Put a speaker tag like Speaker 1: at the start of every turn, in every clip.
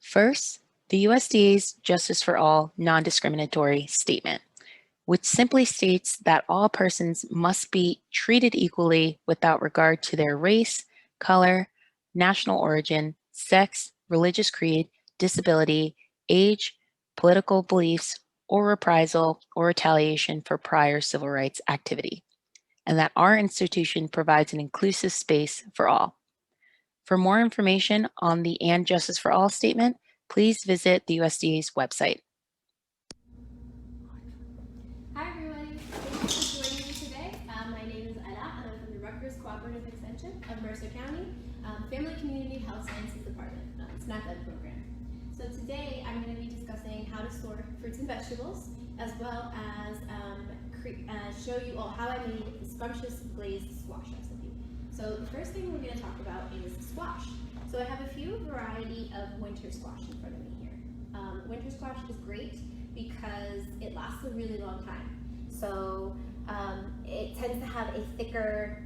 Speaker 1: First, the USDA's Justice for All non-discriminatory statement, which simply states that all persons must be treated equally without regard to their race, color, national origin, sex, religious creed, disability, age, political beliefs, or reprisal or retaliation for prior civil rights activity, and that our institution provides an inclusive space for all. For more information on the And Justice for All statement, please visit the USDA's website.
Speaker 2: Hi everybody, thank you for joining me today. My name is Alaa and I'm from the Rutgers Cooperative Extension of Mercer County, Family Community Health Sciences Department, SNAP Ed program. So today I'm going to be discussing how to store fruits and vegetables, as well as show you all how I made the scrumptious glazed squash recipe. So the first thing we're going to talk about is squash. So I have a few variety of winter squash in front of me here. Winter squash is great because it lasts a really long time. So it tends to have a thicker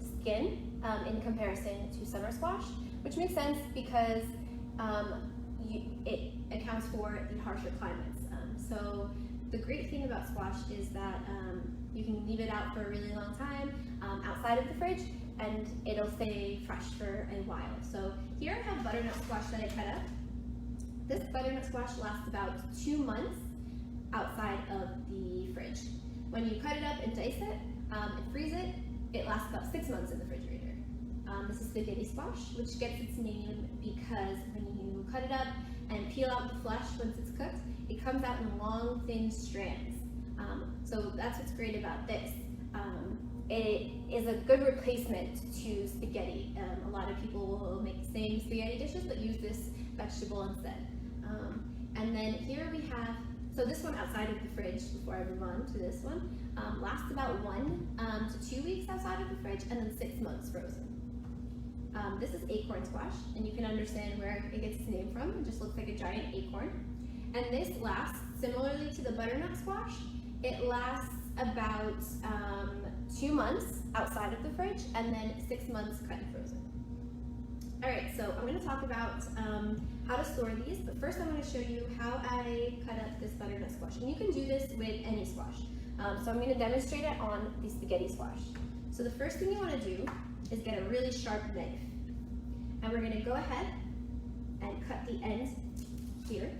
Speaker 2: skin in comparison to summer squash, which makes sense because it accounts for the harsher climates. So the great thing about squash is that you can leave it out for a really long time outside of the fridge, and it'll stay fresh for a while. So here I have butternut squash that I cut up. This butternut squash lasts about 2 months outside of the fridge. When you cut it up and dice it and freeze it, it lasts about 6 months in the refrigerator. This is spaghetti squash, which gets its name because when you cut it up and peel out the flesh once it's cooked, it comes out in long, thin strands. So that's what's great about this. It is a good replacement to spaghetti. A lot of people will make the same spaghetti dishes but use this vegetable instead. And then here we have, so this one outside of the fridge, before I move on to this one, lasts about 1 to 2 weeks outside of the fridge, and then 6 months frozen. This is acorn squash, and you can understand where it gets its name from. It just looks like a giant acorn. And this lasts, similarly to the butternut squash, it lasts about 2 months outside of the fridge, and then 6 months cut and frozen. Alright, so I'm going to talk about how to store these, but first I'm going to show you how I cut up this butternut squash. And you can do this with any squash. So I'm going to demonstrate it on the spaghetti squash. So the first thing you want to do is get a really sharp knife. And we're going to go ahead and cut the end here.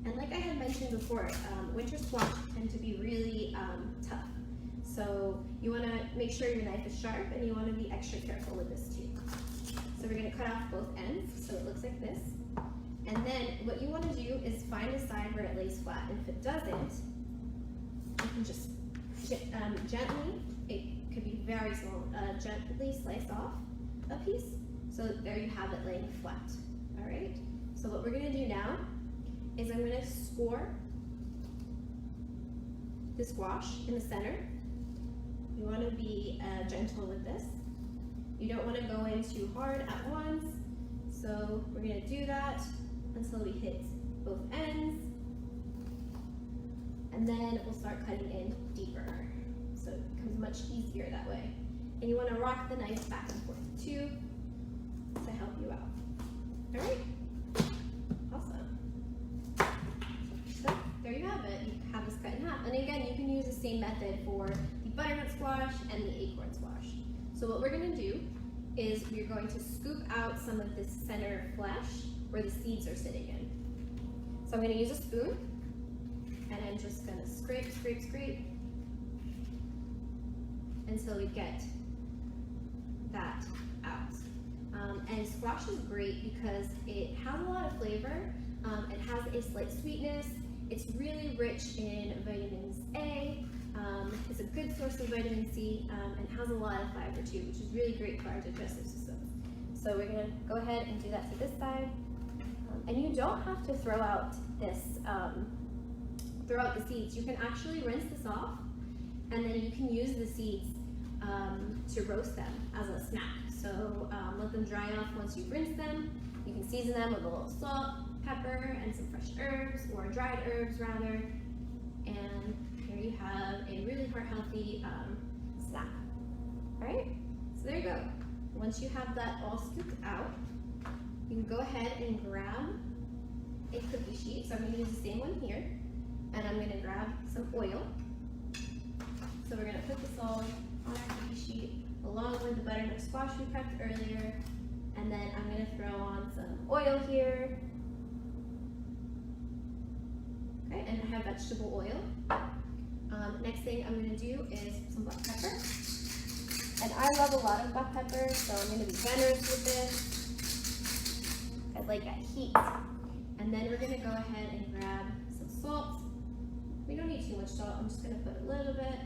Speaker 2: And like I had mentioned before, winter squash tend to be really tough. So you want to make sure your knife is sharp, and you want to be extra careful with this too. So we're going to cut off both ends, so it looks like this. And then what you want to do is find a side where it lays flat. And if it doesn't, you can just gently, it could be very small, gently slice off a piece. So there you have it laying flat. All right. So what we're going to do now is I'm going to score the squash in the center. You want to be gentle with this. You don't want to go in too hard at once. So we're going to do that until we hit both ends. And then we'll start cutting in deeper. So it becomes much easier that way. And you want to rock the knife back and forth too to help you out. All right? Awesome. So there you have it. You have this cut in half. And again, you can use the same method for the butternut squash and the acorn squash. So what we're going to do is we're going to scoop out some of this center flesh where the seeds are sitting in. So I'm going to use a spoon, and I'm just going to scrape, scrape, scrape until we get that out. And squash is great because it has a lot of flavor. It has a slight sweetness. It's really rich in vitamins A. It's a good source of vitamin C, and has a lot of fiber too, which is really great for our digestive system. So we're going to go ahead and do that to this side. And you don't have to throw out this, throw out the seeds. You can actually rinse this off, and then you can use the seeds to roast them as a snack. So let them dry off once you've rinsed them. You can season them with a little salt, pepper, and some fresh herbs, or dried herbs rather. And here you have a really heart-healthy snack. All right, so there you go. Once you have that all scooped out, you can go ahead and grab a cookie sheet. So I'm going to use the same one here, and I'm going to grab some oil. So we're going to put this all on our cookie sheet along with the butternut squash we prepped earlier, and then I'm going to throw on some oil here. Okay, and I have vegetable oil. Next thing I'm going to do is some black pepper. And I love a lot of black pepper, so I'm going to be generous with this. I like that heat. And then we're going to go ahead and grab some salt. We don't need too much salt. I'm just going to put a little bit.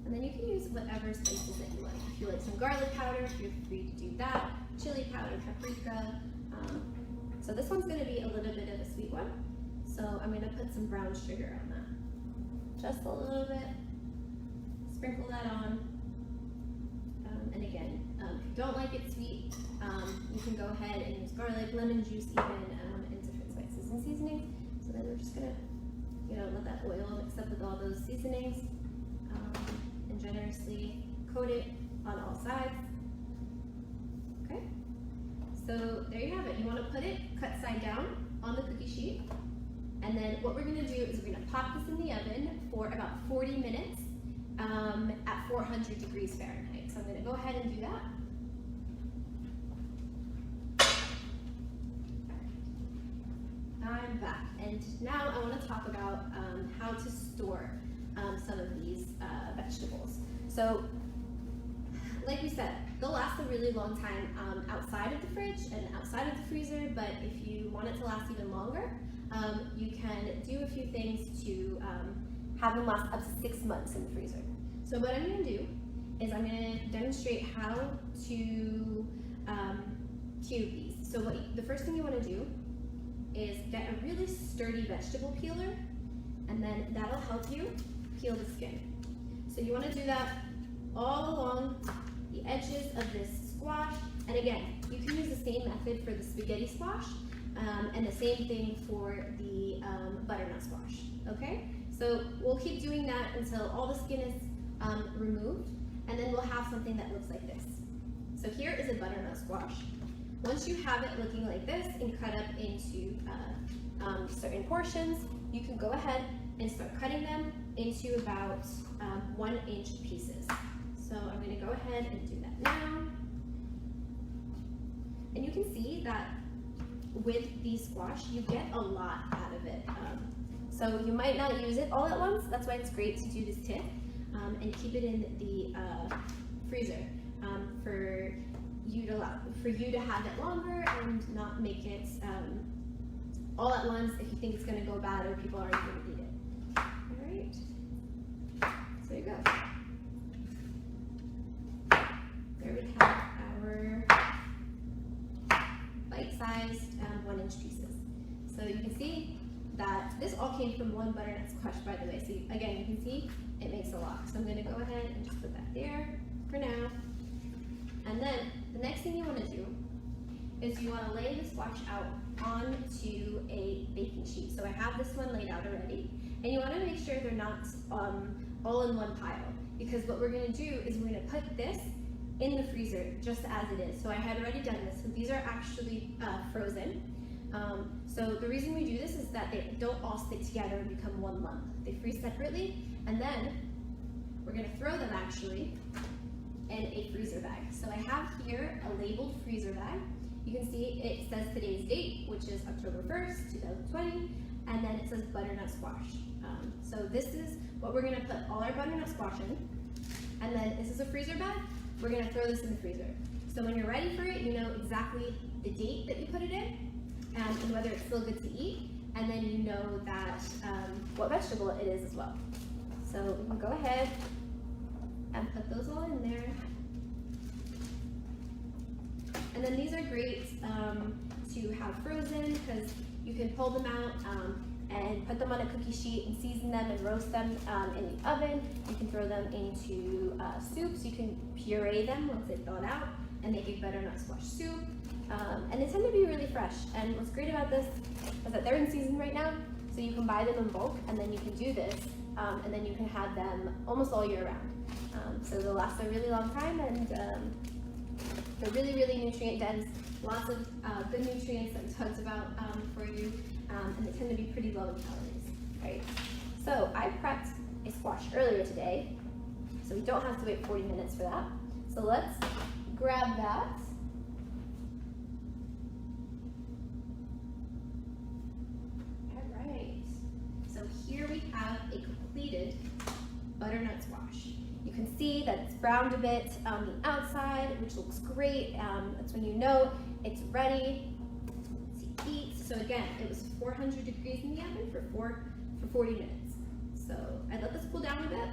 Speaker 2: And then you can use whatever spices that you like. If you like some garlic powder, feel free to do that. Chili powder, paprika. So this one's going to be a little bit of a sweet one. So I'm going to put some brown sugar on that. Just a little bit. Sprinkle that on. And again, if you don't like it sweet, you can go ahead and use garlic, lemon juice even, and different spices and seasonings. So then we're just going to, let that oil mix up with all those seasonings and generously coat it on all sides. Okay. So there you have it. You want to put it cut side down on the cookie sheet. And then what we're going to do is we're going to pop this in the oven for about 40 minutes at 400 degrees Fahrenheit. So I'm going to go ahead and do that. I'm back, and now I want to talk about how to store some of these vegetables. So, like we said, they'll last a really long time outside of the fridge and outside of the freezer, but if you want it to last even longer, you can do a few things to have them last up to 6 months in the freezer. So what I'm going to do is I'm going to demonstrate how to cube these. So the first thing you want to do is get a really sturdy vegetable peeler, and then that'll help you peel the skin. So you want to do that all along the edges of this squash. And again, you can use the same method for the spaghetti squash, and the same thing for the butternut squash, okay? So we'll keep doing that until all the skin is removed, and then we'll have something that looks like this. So here is a butternut squash. Once you have it looking like this and cut up into certain portions, you can go ahead and start cutting them into about 1-inch pieces. So I'm going to go ahead and do that now. And you can see that with the squash, you get a lot out of it. So you might not use it all at once. That's why it's great to do this tip and keep it in the freezer for you to have it longer and not make it all at once if you think it's going to go bad or people aren't going to eat it. All right. So there you go. There we have our bite-sized 1-inch pieces. So you can see that this all came from one butternut squash, by the way. So again, you can see it makes a lot. So I'm going to go ahead and just put that there for now. And then the next thing you want to do is you want to lay the squash out onto a baking sheet. So I have this one laid out already. And you want to make sure they're not all in one pile, because what we're going to do is we're going to put this in the freezer just as it is. So I had already done this. So these are actually frozen. So the reason we do this is that they don't all stick together and become one lump. They freeze separately, and then we're going to throw them actually in a freezer bag. So I have here a labeled freezer bag. You can see it says today's date, which is October 1st, 2020, and then it says butternut squash. So this is what we're going to put all our butternut squash in, and then this is a freezer bag. We're going to throw this in the freezer. So when you're ready for it, you know exactly the date that you put it in and whether it's still good to eat, and then you know that what vegetable it is as well. So we can go ahead and put those all in there. And then these are great to have frozen because you can pull them out and put them on a cookie sheet and season them and roast them in the oven. You can throw them into soups. You can puree them once they've thawed out and make a butternut squash soup. And they tend to be really fresh. And what's great about this is that they're in season right now, so you can buy them in bulk and then you can do this and then you can have them almost all year round. So they'll last a really long time, and They're really, really nutrient dense, lots of good nutrients that we talked about for you, and they tend to be pretty low in calories, right? So I prepped a squash earlier today, so we don't have to wait 40 minutes for that. So let's grab that. All right, so here we have a completed butternut squash. You can see that it's browned a bit on the outside, which looks great. That's when you know it's ready to eat. So again, it was 400 degrees in the oven for 40 minutes. So I let this cool down a bit,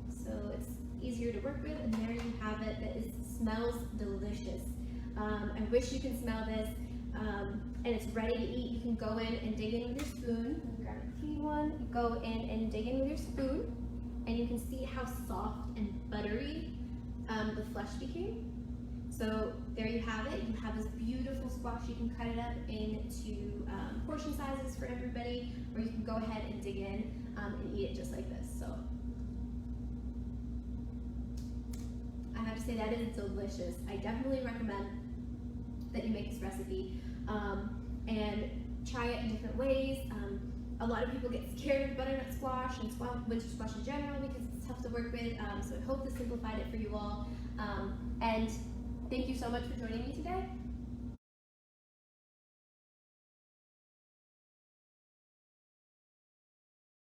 Speaker 2: so it's easier to work with. And there you have it. It smells delicious. I wish you can smell this. And it's ready to eat. You can go in and dig in with your spoon. Grab a clean one. You go in and dig in with your spoon, and you can see how soft and buttery the flesh became. So there you have it. You have this beautiful squash. You can cut it up into portion sizes for everybody, or you can go ahead and dig in and eat it just like this. So I have to say that is delicious. I definitely recommend that you make this recipe and try it in different ways. A lot of people get scared of butternut squash and winter squash in general because it's tough to work with, so I hope this simplified it for you all. And thank you so much for joining me today.